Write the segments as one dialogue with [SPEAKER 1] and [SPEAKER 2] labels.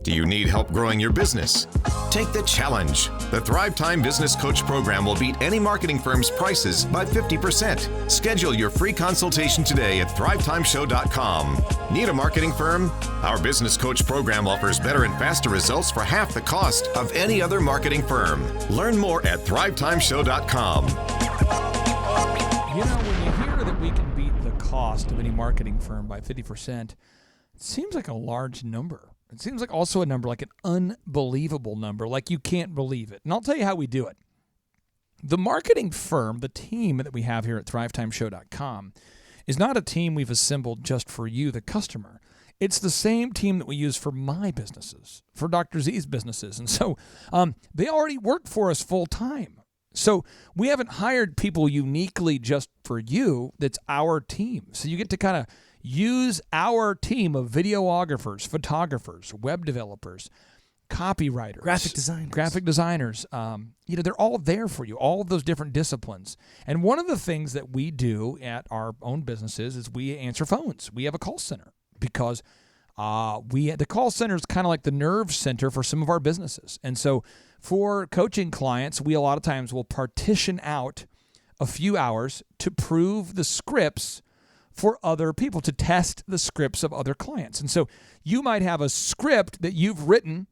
[SPEAKER 1] Do you need help growing your business? Take the challenge. The Thrivetime Business Coach program will beat any marketing firm's prices by 50%. Schedule your free consultation today at thrivetimeshow.com. Need a marketing firm? Our Business Coach program offers better and faster results for half the cost of any other marketing firm. Learn more at thrivetimeshow.com.
[SPEAKER 2] You know, when you hear that we can beat the cost of any marketing firm by 50%, it seems like a large number. It seems like also a number, like an unbelievable number, like you can't believe it. And I'll tell you how we do it. The marketing firm, the team that we have here at thrivetimeshow.com, is not a team we've assembled just for you, the customer. It's the same team that we use for my businesses, for Dr. Z's businesses. And so they already work for us full time. So we haven't hired people uniquely just for you. That's our team. So you get to kind of use our team of videographers, photographers, web developers, copywriters, graphic designers. They're all there for you, all of those different disciplines. And one of the things that we do at our own businesses is we answer phones. We have a call center because the call center is kind of like the nerve center for some of our businesses. And so for coaching clients, we a lot of times will partition out a few hours to prove the scripts for other people, to test the scripts of other clients. And so you might have a script that you've written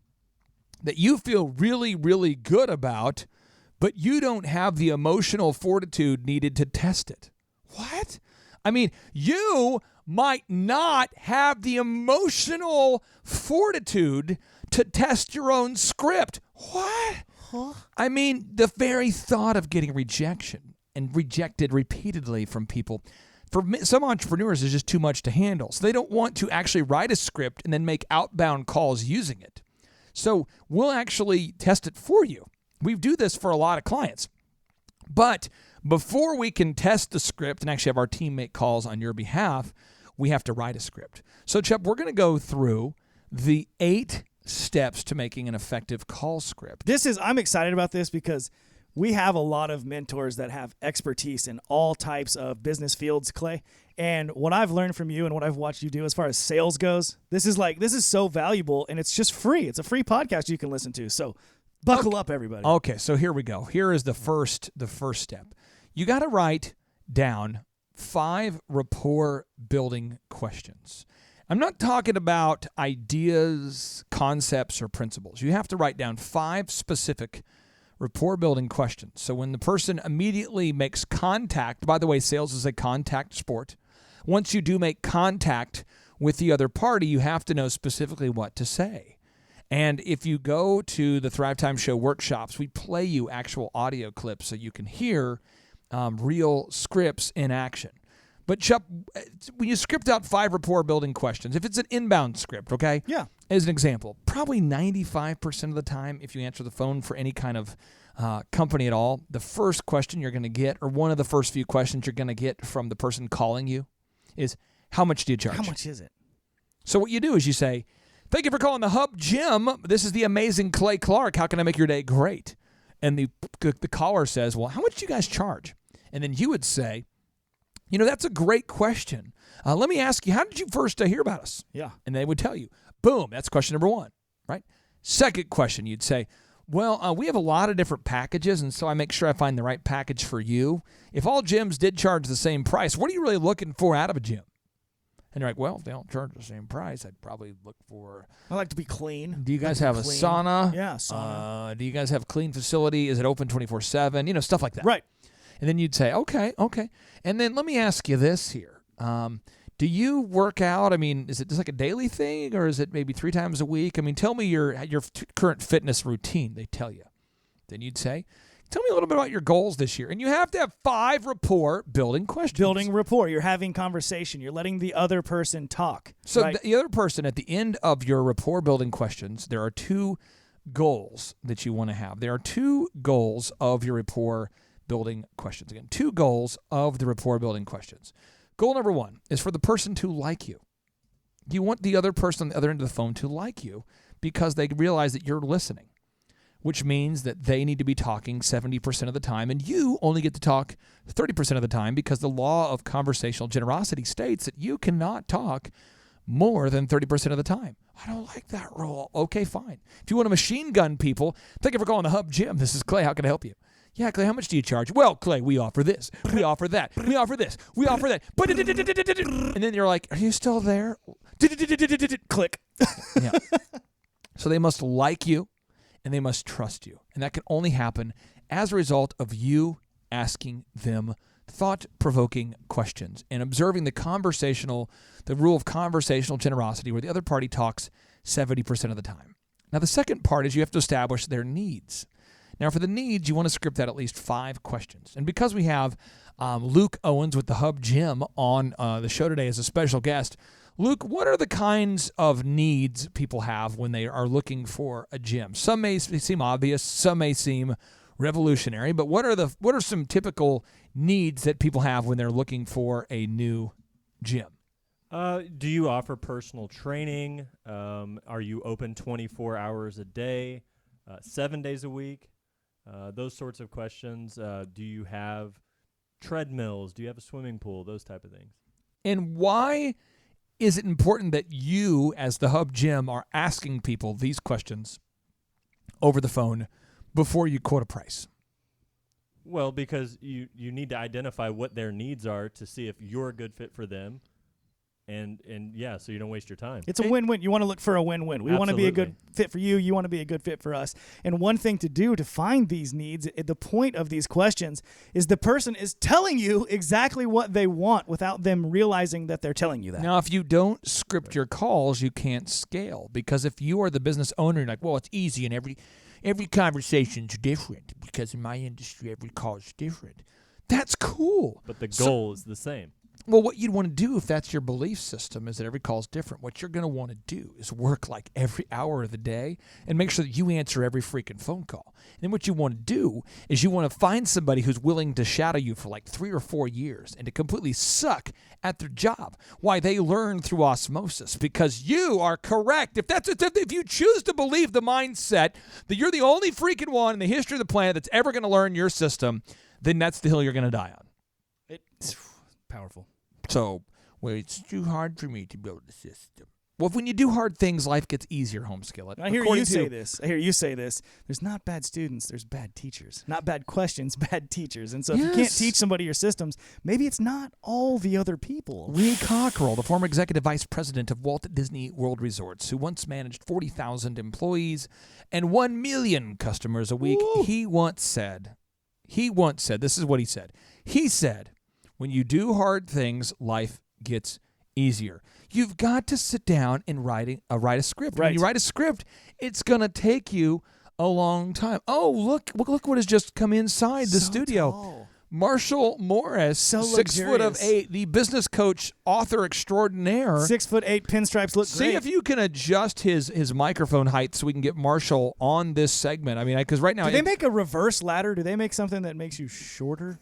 [SPEAKER 2] that you feel really, really good about, but you don't have the emotional fortitude needed to test it. What? I mean, you might not have the emotional fortitude to test your own script. What? Huh? I mean, the very thought of getting rejection and rejected repeatedly from people, for some entrepreneurs, is just too much to handle. So they don't want to actually write a script and then make outbound calls using it. So we'll actually test it for you. We do this for a lot of clients. But before we can test the script and actually have our team make calls on your behalf, we have to write a script. So, Chuck, we're going to go through the 8 steps to making an effective call script.
[SPEAKER 3] I'm excited about this because we have a lot of mentors that have expertise in all types of business fields, Clay. And what I've learned from you and what I've watched you do as far as sales goes, this is so valuable, and it's just free. It's a free podcast you can listen to. So buckle up, everybody.
[SPEAKER 2] Okay, so here we go. Here is the first step. You got to write down 5 rapport building questions. I'm not talking about ideas, concepts, or principles. You have to write down 5 specific rapport building questions. So when the person immediately makes contact, by the way, sales is a contact sport. Once you do make contact with the other party, you have to know specifically what to say. And if you go to the Thrivetime Show workshops, we play you actual audio clips so you can hear real scripts in action. But Chuck, when you script out 5 rapport building questions, if it's an inbound script, okay?
[SPEAKER 3] Yeah.
[SPEAKER 2] As an example, probably 95% of the time, if you answer the phone for any kind of company at all, the first question you're going to get, or one of the first few questions you're going to get from the person calling you, is, how much do you charge?
[SPEAKER 3] How much is it?
[SPEAKER 2] So what you do is you say, thank you for calling the Hub Gym. This is the amazing Clay Clark. How can I make your day great? And the caller says, well, how much do you guys charge? And then you would say, that's a great question. Let me ask you, how did you first hear about us?
[SPEAKER 3] Yeah.
[SPEAKER 2] And they would tell you. Boom, that's question number 1, right? Second question, you'd say, well, we have a lot of different packages, and so I make sure I find the right package for you. If all gyms did charge the same price, what are you really looking for out of a gym? And you're like, well, if they don't charge the same price, I'd probably look for...
[SPEAKER 3] I like to be clean.
[SPEAKER 2] Do you guys have a sauna?
[SPEAKER 3] Yeah, sauna.
[SPEAKER 2] Do you guys have a clean facility? Is it open 24/7? Stuff like that.
[SPEAKER 3] Right.
[SPEAKER 2] And then you'd say, okay. And then let me ask you this here. Do you work out? I mean, is it just like a daily thing, or is it maybe 3 times a week? I mean, tell me your current fitness routine, they tell you. Then you'd say, tell me a little bit about your goals this year. And you have to have 5 rapport building questions.
[SPEAKER 3] Building rapport. You're having conversation. You're letting the other person talk.
[SPEAKER 2] So
[SPEAKER 3] right?
[SPEAKER 2] The other person, at the end of your rapport building questions, there are 2 goals that you want to have. There are 2 goals of your rapport building questions. Again, 2 goals of the rapport building questions. Goal number 1 is for the person to like you. You want the other person on the other end of the phone to like you because they realize that you're listening, which means that they need to be talking 70% of the time, and you only get to talk 30% of the time because the law of conversational generosity states that you cannot talk more than 30% of the time. I don't like that role. Okay, fine. If you want to machine gun people, thank you for calling the Hub Gym. This is Clay. How can I help you? Yeah, Clay, how much do you charge? Well, Clay, we offer this. We offer that. We offer this. We offer that. And then you're like, are you still there?
[SPEAKER 3] Click.
[SPEAKER 2] Yeah. So they must like you and they must trust you. And that can only happen as a result of you asking them thought-provoking questions and observing the rule of conversational generosity where the other party talks 70% of the time. Now, the second part is you have to establish their needs. Now, for the needs, you want to script out at least 5 questions. And because we have Luke Owens with the Hub Gym on the show today as a special guest, Luke, what are the kinds of needs people have when they are looking for a gym? Some may seem obvious, some may seem revolutionary, but what are some typical needs that people have when they're looking for a new gym?
[SPEAKER 4] Do you offer personal training? Are you open 24 hours a day, 7 days a week? Those sorts of questions. Do you have treadmills? Do you have a swimming pool? Those type of things.
[SPEAKER 2] And why is it important that you, as the Hub Gym, are asking people these questions over the phone before you quote a price?
[SPEAKER 4] Well, because you need to identify what their needs are to see if you're a good fit for them. And yeah, so you don't waste your time.
[SPEAKER 3] It's a win-win. You want to look for a win-win. We want to be a good fit for you. You want to be a good fit for us. And one thing to do to find these needs, the point of these questions, is the person is telling you exactly what they want without them realizing that they're telling you that.
[SPEAKER 2] Now, if you don't script your calls, you can't scale. Because if you are the business owner, you're like, well, it's easy and every conversation's different because in my industry, every call is different. That's cool.
[SPEAKER 4] But the goal is the same.
[SPEAKER 2] Well, what you'd want to do if that's your belief system is that every call is different. What you're going to want to do is work like every hour of the day and make sure that you answer every freaking phone call. And then what you want to do is you want to find somebody who's willing to shadow you for like 3 or 4 years and to completely suck at their job. Why? They learn through osmosis because you are correct. If you choose to believe the mindset that you're the only freaking one in the history of the planet that's ever going to learn your system, then that's the hill you're going to die on.
[SPEAKER 3] It's powerful.
[SPEAKER 2] So, well, it's too hard for me to build a system. Well, when you do hard things, life gets easier, Home Skillet.
[SPEAKER 3] I hear you say this. There's not bad students, there's bad teachers. Not bad questions, bad teachers. And so if you can't teach somebody your systems, maybe it's not all the other people.
[SPEAKER 2] Lee Cockrell, the former executive vice president of Walt Disney World Resorts, who once managed 40,000 employees and 1 million customers a week, he once said, this is what he said. He said, when you do hard things, life gets easier. You've got to sit down and write a script.
[SPEAKER 3] Right.
[SPEAKER 2] When you write a script, it's going to take you a long time. Oh, look what has just come inside the studio.
[SPEAKER 3] Tall.
[SPEAKER 2] Marshall Morris,
[SPEAKER 3] So
[SPEAKER 2] 6'8", the business coach, author extraordinaire.
[SPEAKER 3] 6'8" pinstripes look great.
[SPEAKER 2] See if you can adjust his microphone height so we can get Marshall on this segment. I mean, because right now...
[SPEAKER 3] Do they make a reverse ladder? Do they make something that makes you shorter?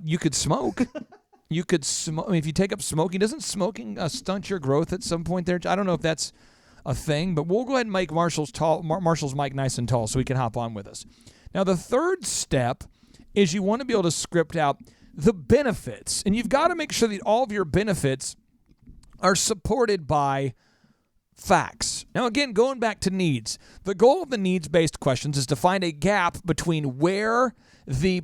[SPEAKER 2] You could smoke. You could smoke. I mean, if you take up smoking, doesn't smoking stunt your growth at some point there? I don't know if that's a thing, but we'll go ahead and make Marshall's mic nice and tall so he can hop on with us. Now, the third step is you want to be able to script out the benefits, and you've got to make sure that all of your benefits are supported by facts. Now, again, going back to needs, the goal of the needs-based questions is to find a gap between where the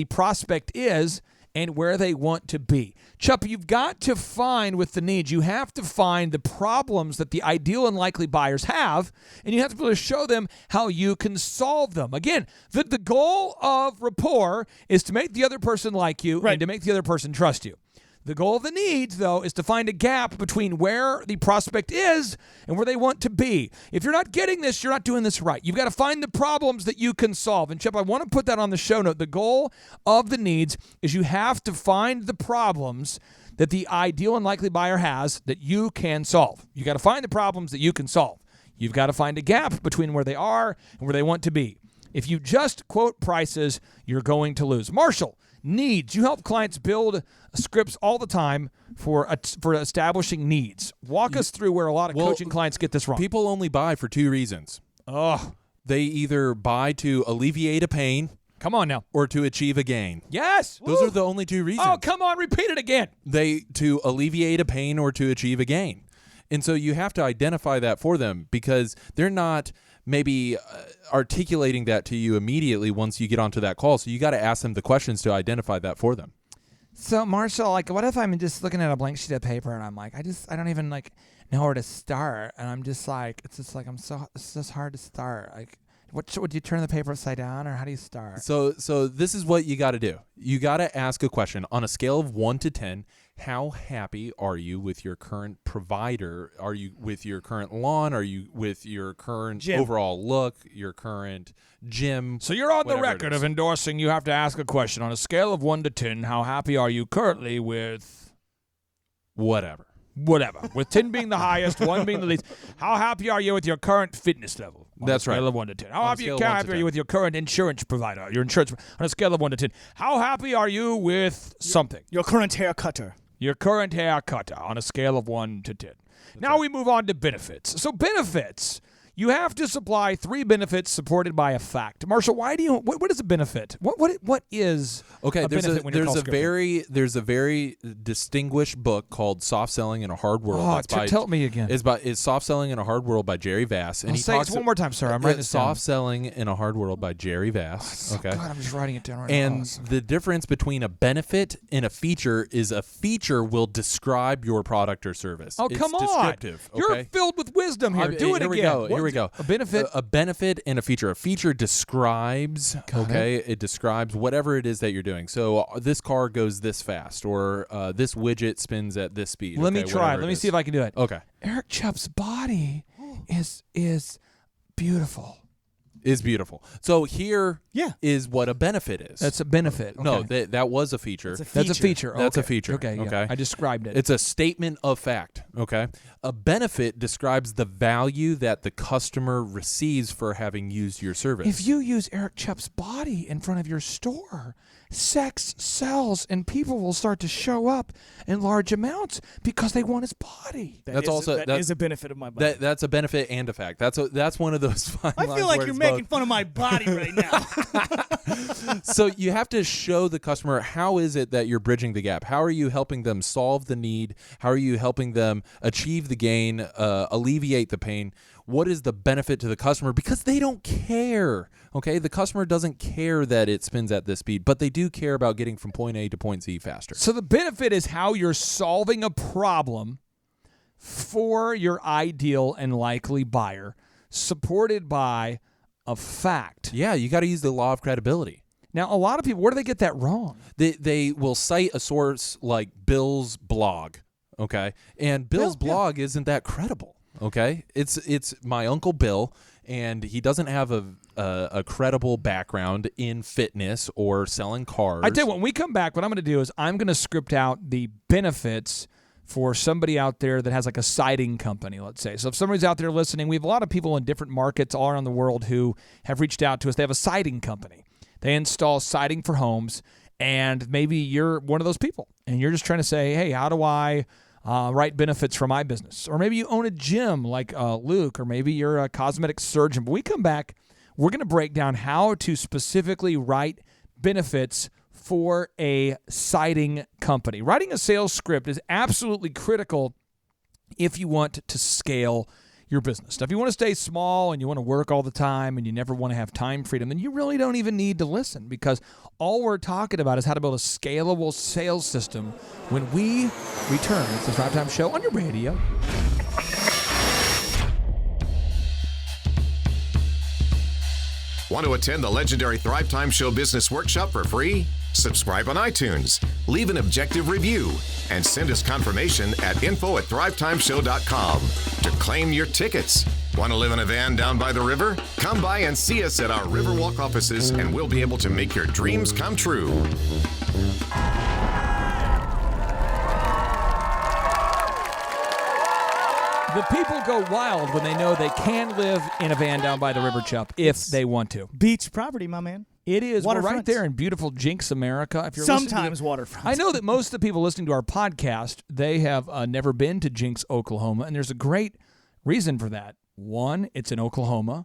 [SPEAKER 2] prospect is and where they want to be. Chup, you've got to find with the needs, you have to find the problems that the ideal and likely buyers have, and you have to be able to show them how you can solve them. Again, the goal of rapport is to make the other person like you and to make the other person trust you. The goal of the needs, though, is to find a gap between where the prospect is and where they want to be. If you're not getting this, you're not doing this right. You've got to find the problems that you can solve. And, Chip, I want to put that on the show note. The goal of the needs is you have to find the problems that the ideal and likely buyer has that you can solve. You got to find the problems that you can solve. You've got to find a gap between where they are and where they want to be. If you just quote prices, you're going to lose. Marshall, needs. You help clients build scripts all the time for establishing needs. Walk us through where a lot of coaching clients get this wrong.
[SPEAKER 5] People only buy for 2 reasons. They either buy to alleviate a pain.
[SPEAKER 2] Come on now.
[SPEAKER 5] Or to achieve a gain.
[SPEAKER 2] Yes.
[SPEAKER 5] Those are the only 2 reasons.
[SPEAKER 2] Oh, come on. Repeat it again.
[SPEAKER 5] To alleviate a pain or to achieve a gain. And so you have to identify that for them because they're not maybe articulating that to you immediately once you get onto that call. So you got to ask them the questions to identify that for them.
[SPEAKER 2] So Marshall, like, what if I'm just looking at a blank sheet of paper and I'm like, I don't even like know where to start, and I'm just like, it's just hard to start. Like, would you turn the paper upside down, or how do you start?
[SPEAKER 5] So this is what you got to do. You got to ask a question on a scale of 1 to 10. How happy are you with your current provider? Are you with your current lawn? Are you with your current
[SPEAKER 3] gym.
[SPEAKER 5] Overall look, your current gym?
[SPEAKER 2] So you're on the
[SPEAKER 5] whatever it
[SPEAKER 2] record
[SPEAKER 5] is.
[SPEAKER 2] of endorsing you have to ask a question on a scale of 1 to 10. How happy are you currently with
[SPEAKER 5] Whatever.
[SPEAKER 2] with 10 being the highest, 1 being the least? How happy are you with your current fitness level? On
[SPEAKER 5] That's
[SPEAKER 2] a scale
[SPEAKER 5] right.
[SPEAKER 2] of 1 to 10. How
[SPEAKER 5] On a
[SPEAKER 2] happy
[SPEAKER 5] scale of 1 to
[SPEAKER 2] are
[SPEAKER 5] 10.
[SPEAKER 2] you with your current insurance provider? Your insurance on a scale of 1 to 10. How happy are you with something?
[SPEAKER 3] Your current hair cutter.
[SPEAKER 2] Your current hair cutter on a scale of 1 to 10. Now we move on to benefits. So benefits, you have to supply 3 benefits supported by a fact. Marshall, what is a benefit? What is
[SPEAKER 5] Okay,
[SPEAKER 2] a
[SPEAKER 5] there's
[SPEAKER 2] benefit when you're call scripting?
[SPEAKER 5] there's a very distinguished book called Soft Selling in a Hard World.
[SPEAKER 2] Oh,
[SPEAKER 5] That's by,
[SPEAKER 2] tell me again.
[SPEAKER 5] It's Soft Selling in a Hard World by Jerry Vass, and
[SPEAKER 2] I'll
[SPEAKER 5] he
[SPEAKER 2] say
[SPEAKER 5] talks
[SPEAKER 2] it one more time, sir. I'm writing this
[SPEAKER 5] Soft
[SPEAKER 2] down.
[SPEAKER 5] Selling in a Hard World by Jerry Vass.
[SPEAKER 2] So
[SPEAKER 5] okay.
[SPEAKER 2] God, I'm just writing it down right now.
[SPEAKER 5] And
[SPEAKER 2] Awesome.
[SPEAKER 5] the difference between a benefit and a feature is a feature will describe your product or service.
[SPEAKER 2] Oh,
[SPEAKER 5] It's
[SPEAKER 2] come on.
[SPEAKER 5] descriptive.
[SPEAKER 2] You're
[SPEAKER 5] Okay?
[SPEAKER 2] filled with wisdom here. Do it
[SPEAKER 5] Here
[SPEAKER 2] again.
[SPEAKER 5] we go. Here we go.
[SPEAKER 2] A benefit.
[SPEAKER 5] A benefit and a feature. A feature describes, it describes whatever it is that you're doing. So this car goes this fast, or this widget spins at this speed.
[SPEAKER 2] Let me
[SPEAKER 5] okay,
[SPEAKER 2] try.
[SPEAKER 5] whatever
[SPEAKER 2] Let
[SPEAKER 5] it
[SPEAKER 2] me
[SPEAKER 5] is.
[SPEAKER 2] see if I can do it.
[SPEAKER 5] Okay.
[SPEAKER 2] Eric Chubb's body is beautiful.
[SPEAKER 5] Is beautiful. So here is
[SPEAKER 3] Yeah.
[SPEAKER 5] what a benefit is.
[SPEAKER 2] That's a benefit.
[SPEAKER 5] No,
[SPEAKER 2] Okay.
[SPEAKER 5] that was a feature.
[SPEAKER 2] That's a feature.
[SPEAKER 5] That's a
[SPEAKER 2] Okay.
[SPEAKER 5] feature.
[SPEAKER 2] Okay. Yeah.
[SPEAKER 5] Okay.
[SPEAKER 2] I described it.
[SPEAKER 5] It's a statement of fact, okay? A benefit describes the value that the customer receives for having used your service.
[SPEAKER 2] If you use Eric Chubb's body in front of your store, sex sells and people will start to show up in large amounts because they want his body.
[SPEAKER 3] That
[SPEAKER 5] That's
[SPEAKER 3] is-
[SPEAKER 5] also-
[SPEAKER 3] that
[SPEAKER 5] that-
[SPEAKER 3] is a benefit of my body.
[SPEAKER 5] that's a benefit and a fact. That's one of those fine
[SPEAKER 3] I
[SPEAKER 5] lines
[SPEAKER 3] feel like
[SPEAKER 5] where
[SPEAKER 3] you're
[SPEAKER 5] it's
[SPEAKER 3] making
[SPEAKER 5] both.
[SPEAKER 3] fun of my body right now.
[SPEAKER 5] So you have to show the customer how is it that you're bridging the gap. How are you helping them solve the need? How are you helping them achieve the gain, alleviate the pain? What is the benefit to the customer? Because they don't care, okay? The customer doesn't care that it spins at this speed, but they do care about getting from point A to point Z faster.
[SPEAKER 2] So the benefit is how you're solving a problem for your ideal and likely buyer, supported by a fact.
[SPEAKER 5] Yeah, you got to use the law of credibility.
[SPEAKER 2] Now, a lot of people, where do they get that wrong?
[SPEAKER 5] They will cite a source like Bill's blog, okay? And Bill's blog isn't that credible, okay? It's my Uncle Bill, and he doesn't have a credible background in fitness or selling cars.
[SPEAKER 2] I tell you, when we come back, what I'm going to do is I'm going to script out the benefits for somebody out there that has like a siding company, let's say. So if somebody's out there listening, we have a lot of people in different markets all around the world who have reached out to us. They have a siding company. They install siding for homes, and maybe you're one of those people, and you're just trying to say, hey, how do I write benefits for my business? Or maybe you own a gym like Luke, or maybe you're a cosmetic surgeon. But when we come back, we're going to break down how to specifically write benefits for a siding company. Writing a sales script is absolutely critical if you want to scale your business. Now, if you want to stay small and you want to work all the time and you never want to have time freedom, then you really don't even need to listen, because all we're talking about is how to build a scalable sales system when we return. It's the Thrivetime Show on your radio.
[SPEAKER 1] Want to attend the legendary Thrivetime Show Business Workshop for free? Subscribe on iTunes, leave an objective review, and send us confirmation at info@thrivetimeshow.com to claim your tickets. Want to live in a van down by the river? Come by and see us at our Riverwalk offices, and we'll be able to make your dreams come true.
[SPEAKER 2] The people go wild when they know they can live in a van down by the river, Chup, if they want to.
[SPEAKER 3] Beach property, my man.
[SPEAKER 2] It is. We're right
[SPEAKER 3] Waterfronts.
[SPEAKER 2] there in beautiful Jinx, America. If you're listening
[SPEAKER 3] Sometimes
[SPEAKER 2] to
[SPEAKER 3] waterfront.
[SPEAKER 2] I know that most of the people listening to our podcast, they have never been to Jinx, Oklahoma, and there's a great reason for that. One, it's in Oklahoma.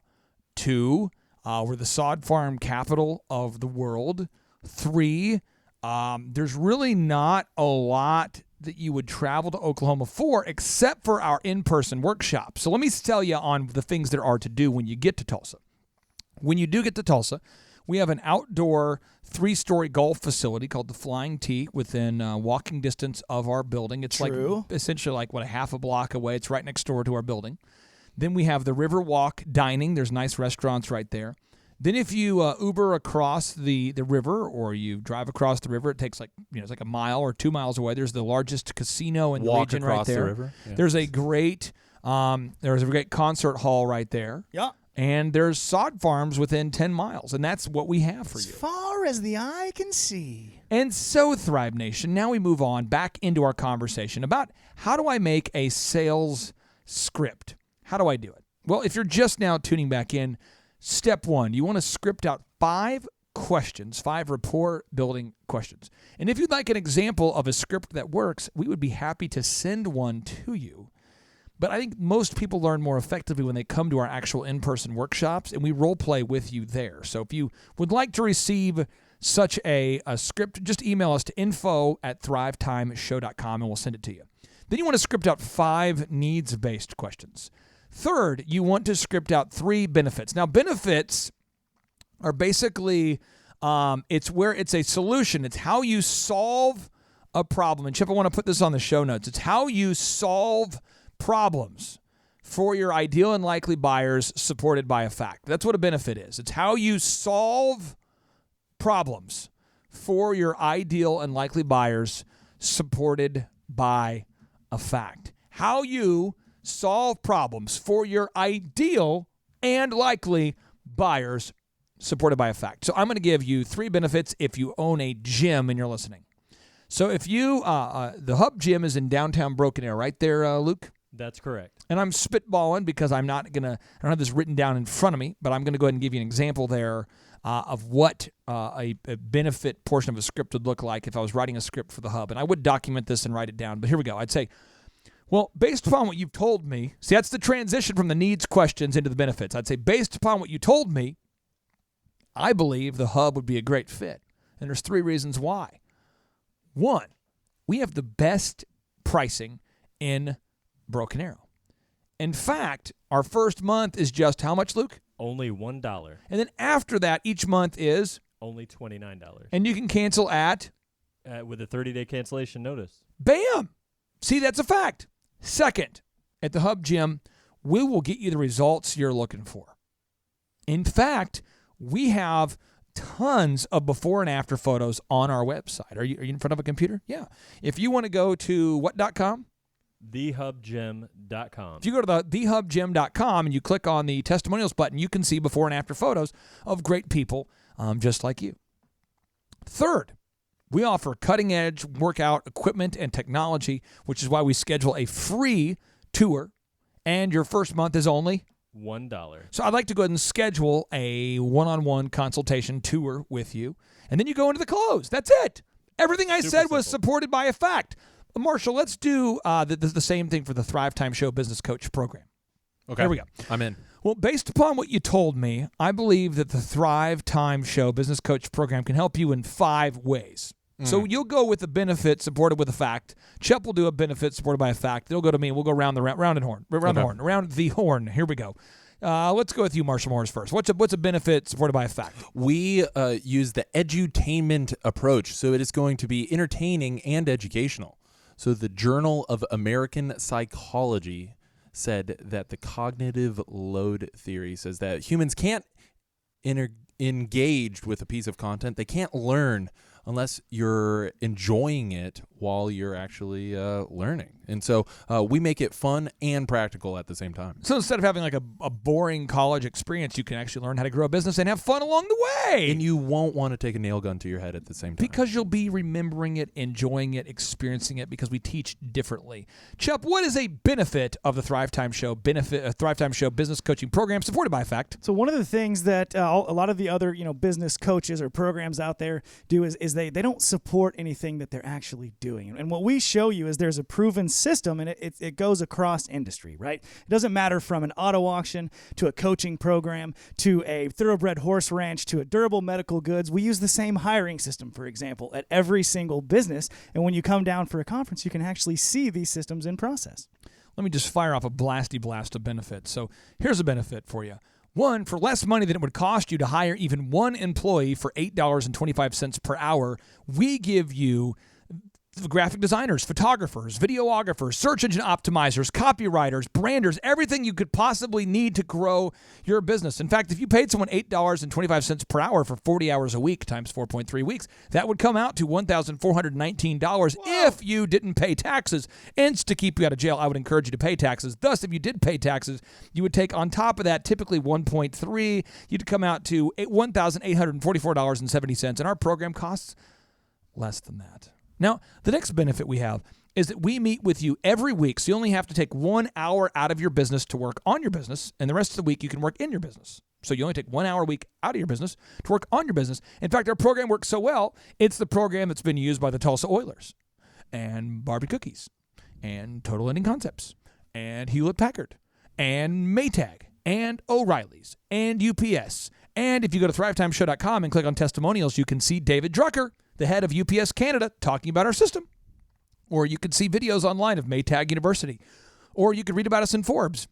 [SPEAKER 2] Two, we're the sod farm capital of the world. Three, there's really not a lot that you would travel to Oklahoma for except for our in-person workshop. So let me tell you on the things there are to do when you get to Tulsa. When you do get to Tulsa, we have an outdoor 3-story golf facility called the Flying T within walking distance of our building. It's essentially like a half a block away. It's right next door to our building. Then we have the Riverwalk Dining. There's nice restaurants right there. Then if you Uber across the river or you drive across the river, it takes it's like a mile or 2 miles away. There's the largest casino in the region right there.
[SPEAKER 5] The river. Yeah.
[SPEAKER 2] There's a great concert hall right there.
[SPEAKER 3] Yeah.
[SPEAKER 2] And there's sod farms within 10 miles, and that's what we have for you.
[SPEAKER 3] As far as the eye can see.
[SPEAKER 2] And so, Thrive Nation, now we move on back into our conversation about how do I make a sales script? How do I do it? Well, if you're just now tuning back in, step 1, you want to script out 5 questions, 5 rapport-building questions. And if you'd like an example of a script that works, we would be happy to send one to you. But I think most people learn more effectively when they come to our actual in-person workshops, and we role play with you there. So if you would like to receive such a script, just email us to info@thrivetimeshow.com, and we'll send it to you. Then you want to script out 5 needs-based questions. Third, you want to script out 3 benefits. Now, benefits are basically, it's a solution. It's how you solve a problem. And Chip, I want to put this on the show notes. It's how you solve problems for your ideal and likely buyers supported by a fact. That's what a benefit is. It's how you solve problems for your ideal and likely buyers supported by a fact. How you solve problems for your ideal and likely buyers supported by a fact. So I'm going to give you 3 benefits if you own a gym and you're listening. So if you, the Hub Gym is in downtown Broken Arrow, right there, Luke?
[SPEAKER 4] That's correct.
[SPEAKER 2] And I'm spitballing because I don't have this written down in front of me, but I'm going to go ahead and give you an example there of what a benefit portion of a script would look like if I was writing a script for the Hub. And I would document this and write it down, but here we go. I'd say, well, based upon what you've told me, see, that's the transition from the needs questions into the benefits. I'd say, based upon what you told me, I believe the Hub would be a great fit. And there's 3 reasons why. 1, we have the best pricing in Broken Arrow. In fact, our first month is just how much, Luke?
[SPEAKER 4] Only $1.
[SPEAKER 2] And then after that, each month is?
[SPEAKER 4] Only $29.
[SPEAKER 2] And you can cancel at?
[SPEAKER 4] With a 30-day cancellation notice.
[SPEAKER 2] Bam! See, that's a fact. Second, at the Hub Gym, we will get you the results you're looking for. In fact, we have tons of before and after photos on our website. Are you in front of a computer? Yeah. If you want to go to what.com?
[SPEAKER 4] thehubgym.com.
[SPEAKER 2] If you go to thehubgym.com and you click on the testimonials button, you can see before and after photos of great people just like you. Third, we offer cutting-edge workout equipment and technology, which is why we schedule a free tour, and your first month is only
[SPEAKER 4] $1.
[SPEAKER 2] So I'd like to go ahead and schedule a one-on-one consultation tour with you, and then you go into the close. That's it. Everything I said was supported by a fact. Marshall, let's do the same thing for the Thrivetime Show Business Coach program.
[SPEAKER 5] Okay.
[SPEAKER 2] Here we go.
[SPEAKER 5] I'm in.
[SPEAKER 2] Well, based upon what you told me, I believe that the Thrivetime Show Business Coach program can help you in 5 ways. So you'll go with a benefit supported with a fact. Chip will do a benefit supported by a fact. They'll go to me, and we'll go around the horn. Here we go. Let's go with you, Marshall Morris, first. What's a benefit supported by a fact?
[SPEAKER 5] We use the edutainment approach, so it is going to be entertaining and educational. So the Journal of American Psychology said that the cognitive load theory says that humans can't engage with a piece of content. They can't learn unless you're enjoying it while you're actually learning. And so we make it fun and practical at the same time.
[SPEAKER 2] So instead of having like a boring college experience, you can actually learn how to grow a business and have fun along the way.
[SPEAKER 5] And you won't want to take a nail gun to your head at the same time.
[SPEAKER 2] Because you'll be remembering it, enjoying it, experiencing it, because we teach differently. Chup, what is a benefit of the Thrivetime Show Thrivetime Show business coaching program supported by fact?
[SPEAKER 3] So one of the things that a lot of the other business coaches or programs out there do is is they don't support anything that they're actually doing. And what we show you is there's a proven system, and it goes across industry, right? It doesn't matter from an auto auction to a coaching program to a thoroughbred horse ranch to a durable medical goods. We use the same hiring system, for example, at every single business. And when you come down for a conference, you can actually see these systems in process.
[SPEAKER 2] Let me just fire off a blasty blast of benefits. So here's a benefit for you. One, for less money than it would cost you to hire even one employee for $8.25 per hour, we give you graphic designers, photographers, videographers, search engine optimizers, copywriters, branders, everything you could possibly need to grow your business. In fact, if you paid someone $8.25 per hour for 40 hours a week times 4.3 weeks, that would come out to $1,419 if you didn't pay taxes. And to keep you out of jail, I would encourage you to pay taxes. Thus, if you did pay taxes, you would take on top of that typically 1.3, you'd come out to $1,844.70, and our program costs less than that. Now, the next benefit we have is that we meet with you every week, so you only have to take 1 hour out of your business to work on your business, and the rest of the week you can work in your business. So you only take 1 hour a week out of your business to work on your business. In fact, our program works so well, it's the program that's been used by the Tulsa Oilers and Barbie Cookies and Total Ending Concepts and Hewlett-Packard and Maytag and O'Reilly's and UPS. And if you go to thrivetimeshow.com and click on testimonials, you can see David Drucker, the head of UPS Canada, talking about our system. Or you could see videos online of Maytag University. Or you could read about us in Forbes.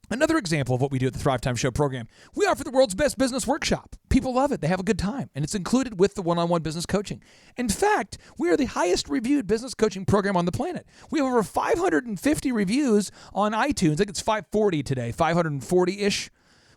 [SPEAKER 2] Another example of what we do at the Thrivetime Show program, we offer the world's best business workshop. People love it. They have a good time. And it's included with the one-on-one business coaching. In fact, we are the highest reviewed business coaching program on the planet. We have over 550 reviews on iTunes. I think it's 540 today, 540-ish.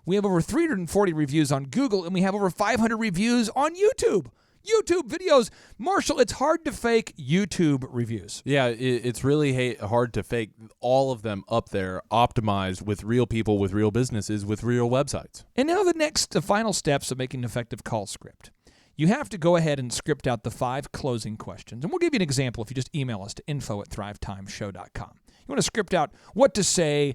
[SPEAKER 2] We have over 340 reviews on Google, and we have over 500 reviews on YouTube. YouTube videos. Marshall, it's hard to fake YouTube reviews.
[SPEAKER 5] Yeah, it's really hard to fake all of them up there, optimized with real people, with real businesses, with real websites.
[SPEAKER 2] And now the final steps of making an effective call script. You have to go ahead and script out the 5 closing questions. And we'll give you an example if you just email us to info@thrivetimeshow.com. You want to script out what to say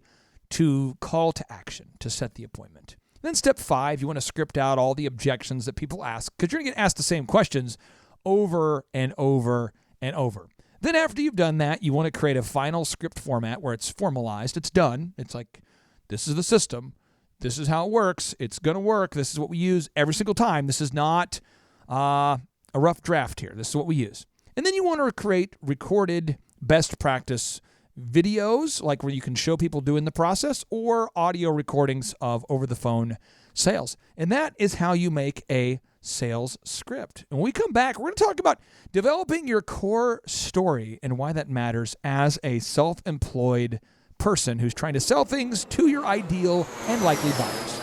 [SPEAKER 2] to call to action to set the appointment. Then step 5, you want to script out all the objections that people ask, because you're going to get asked the same questions over and over and over. Then after you've done that, you want to create a final script format where it's formalized. It's done. It's like, this is the system. This is how it works. It's going to work. This is what we use every single time. This is not a rough draft here. This is what we use. And then you want to create recorded best practice videos, like where you can show people doing the process, or audio recordings of over-the-phone sales. And that is how you make a sales script. And when we come back, we're going to talk about developing your core story and why that matters as a self-employed person who's trying to sell things to your ideal and likely buyers.